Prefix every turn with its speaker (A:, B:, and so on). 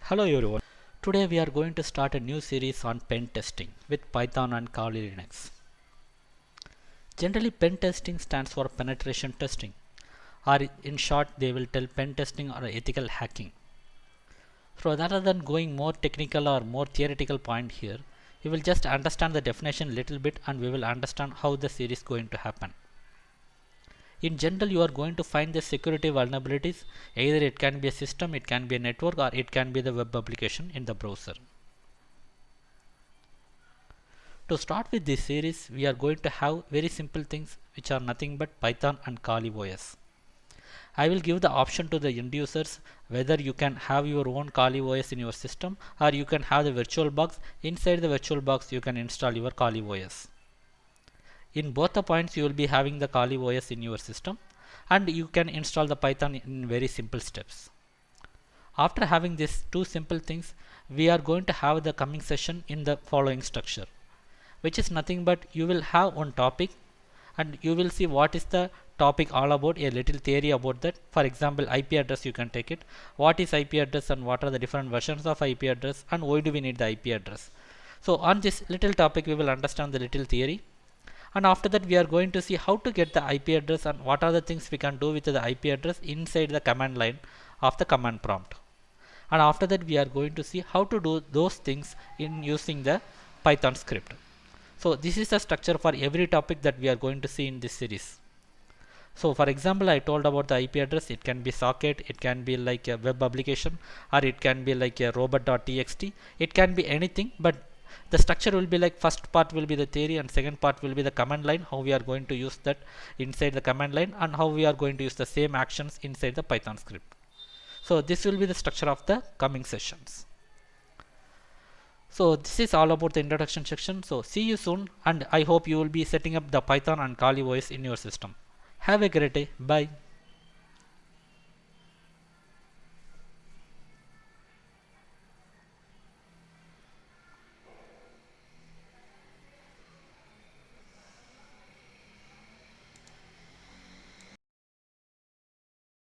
A: Hello everyone. Today we are going to start a new series on pen testing with Python and Kali Linux. Generally, pen testing stands for penetration testing, or in short, they will tell pen testing or ethical hacking. So rather than going more technical or more theoretical point here, we will just understand the definition a little bit and we will understand how the series is going to happen. In general, you are going to find the security vulnerabilities. Either it can be a system, it can be a network, or it can be the web application in the browser. To start with this series, we are going to have very simple things which are nothing but Python and Kali OS. I will give the option to the end users whether you can have your own Kali OS in your system or you can have the VirtualBox. Inside the VirtualBox you can install your Kali OS. In both the points you will be having the Kali OS in your system and you can install the Python in very simple steps. After having these two simple things, we are going to have the coming session in the following structure, which is nothing but you will have one topic and you will see what is the topic all about, a little theory about that. For example, IP address, you can take it. What is IP address and what are the different versions of IP address and why do we need the IP address? So on this little topic we will understand the little theory, and after that we are going to see how to get the IP address and what are the things we can do with the IP address inside the command line of the command prompt. And after that we are going to see how to do those things in using the Python script. So this is the structure for every topic that we are going to see in this series. So for example, I told about the IP address. It can be socket, it can be like a web application, or it can be like a robot.txt. It can be anything, but the structure will be like first part will be the theory and second part will be the command line, how we are going to use that inside the command line and how we are going to use the same actions inside the Python script. So this will be the structure of the coming sessions. So this is all about the introduction section. So see you soon and I hope you will be setting up the Python and Kali OS in your system. Have a great day. Bye.